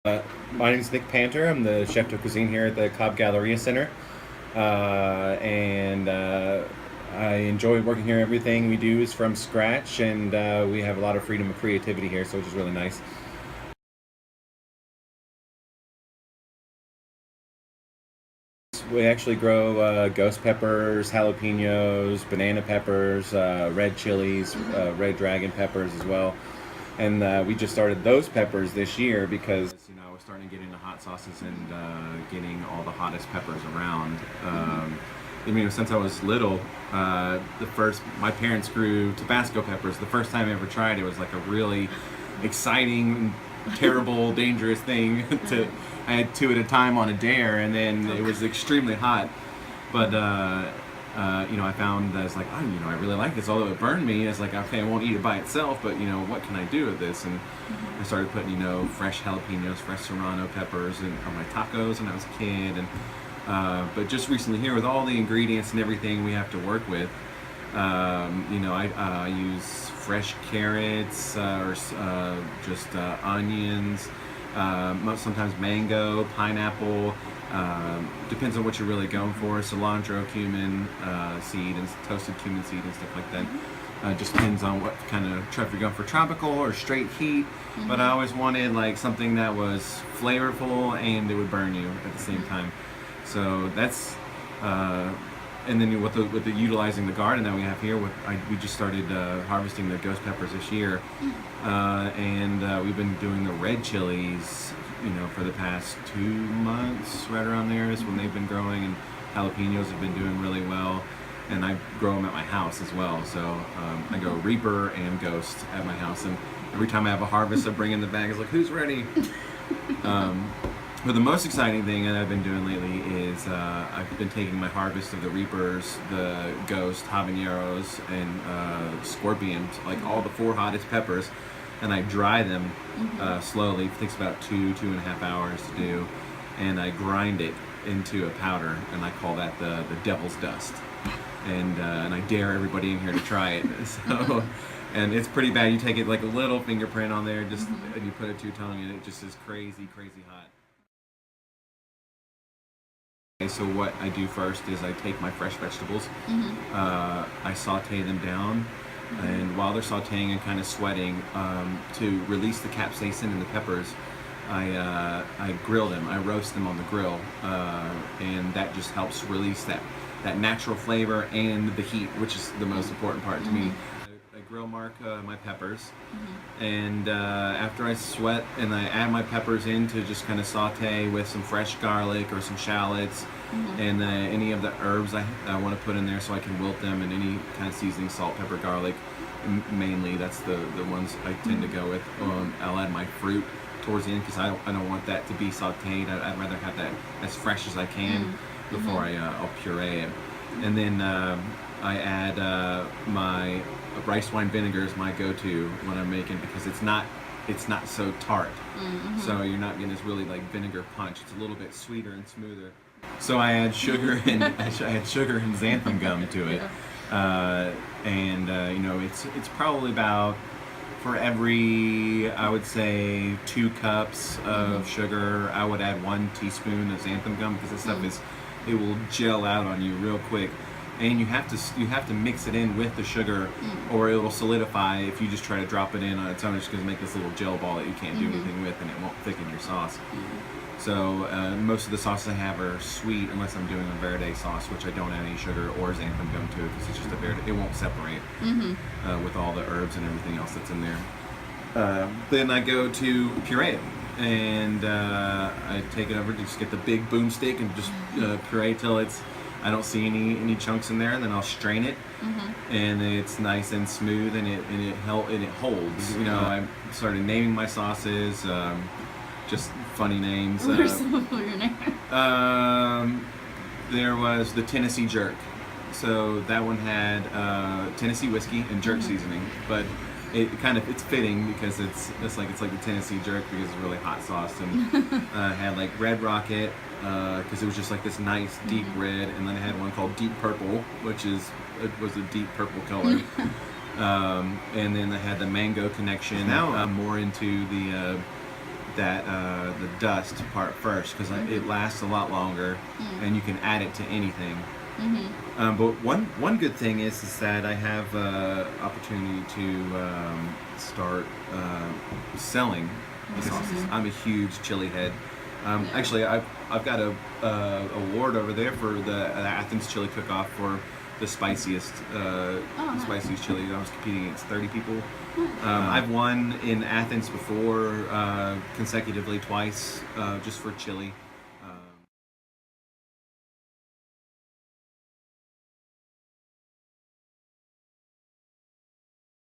My name is Chef Panter. I'm the Chef de Cuisine here at the Cobb Galleria Centre. And I enjoy working here. Everything we do is from scratch, and we have a lot of freedom of creativity here, so which is really nice. We actually grow ghost peppers, jalapenos, banana peppers, red chilies, red dragon peppers as well. And we just started those peppers this year because I was starting to get into hot sauces and getting all the hottest peppers around. Since I was little, my parents grew Tabasco peppers. The first time I ever tried it was like a really exciting, terrible, dangerous thing. I had two at a time on a dare, and then it was extremely hot. But I found that I was like, I really like this. Although it burned me, it's like, okay, I won't eat it by itself, but what can I do with this? And I started putting fresh jalapenos, fresh serrano peppers on my tacos when I was a kid. And but just recently here, with all the ingredients and everything we have to work with, I use fresh carrots or just onions, sometimes mango, pineapple. Depends on what you're really going for. Cilantro, cumin seed, and toasted cumin seed and stuff like that. Just depends on what kind of if you're going for tropical or straight heat. But I always wanted like something that was flavorful and it would burn you at the same time. So that's and then with the utilizing the garden that we have here, we just started harvesting the ghost peppers this year, and we've been doing the red chilies, for the past 2 months, right around there is when they've been growing, and jalapenos have been doing really well, and I grow them at my house as well. So I go Reaper and Ghost at my house, and every time I have a harvest, I bring in the bag. It's like, who's ready? But the most exciting thing that I've been doing lately is I've been taking my harvest of the Reapers, the Ghost, habaneros, and scorpions, like all the 4 hottest peppers, and I dry them slowly. It takes about 2.5 hours to do, and I grind it into a powder, and I call that the devil's dust. And I dare everybody in here to try it. So, and it's pretty bad. You take it like a little fingerprint on there, and you put it to your tongue, and it just is crazy, crazy hot. So what I do first is I take my fresh vegetables, I saute them down, and while they're sauteing and kind of sweating, to release the capsaicin in the peppers, I grill them. I roast them on the grill, and that just helps release that natural flavor and the heat, which is the most important part to me. I grill mark my peppers, and after I sweat and I add my peppers in to just kind of saute with some fresh garlic or some shallots, and any of the herbs I want to put in there so I can wilt them, and any kind of seasoning, salt, pepper, garlic, mainly that's the ones I tend to go with. I'll add my fruit towards the end because I don't want that to be sauteed. I'd rather have that as fresh as I can before I'll puree it. And then I add my rice wine vinegar is my go-to when I'm making, because it's not so tart. So you're not getting this really like vinegar punch. It's a little bit sweeter and smoother. So I add sugar and xanthan gum to it, it's probably about, for every, I would say, 2 cups of sugar, I would add 1 teaspoon of xanthan gum, because this stuff it will gel out on you real quick. And you have to mix it in with the sugar, or it will solidify. If you just try to drop it in on its own, it's going to make this little gel ball that you can't do anything with, and it won't thicken your sauce. So most of the sauces I have are sweet, unless I'm doing a verde sauce, which I don't add any sugar or xanthan gum to it, because it's just a verde. It won't separate with all the herbs and everything else that's in there. Then I go to puree it, and I take it over to just get the big boomstick and just puree till I don't see any chunks in there, and then I'll strain it, and it's nice and smooth, and it holds. I started naming my sauces, just funny names. What are some of your names? There was the Tennessee Jerk, so that one had Tennessee whiskey and jerk seasoning, but it's fitting because it's like the Tennessee Jerk because it's really hot sauce, and had like Red Rocket because it was just like this nice deep red, and then I had one called Deep Purple, which was a deep purple color. And then I had the Mango Connection. Now I'm more into that the dust part first because it lasts a lot longer, and you can add it to anything. But one good thing is that I have opportunity to start selling the sauces. I'm a huge chili head. Actually, I've got a award over there for the Athens Chili Cook-Off for the spiciest spiciest chili. I was competing against 30 people. I've won in Athens before consecutively twice just for chili.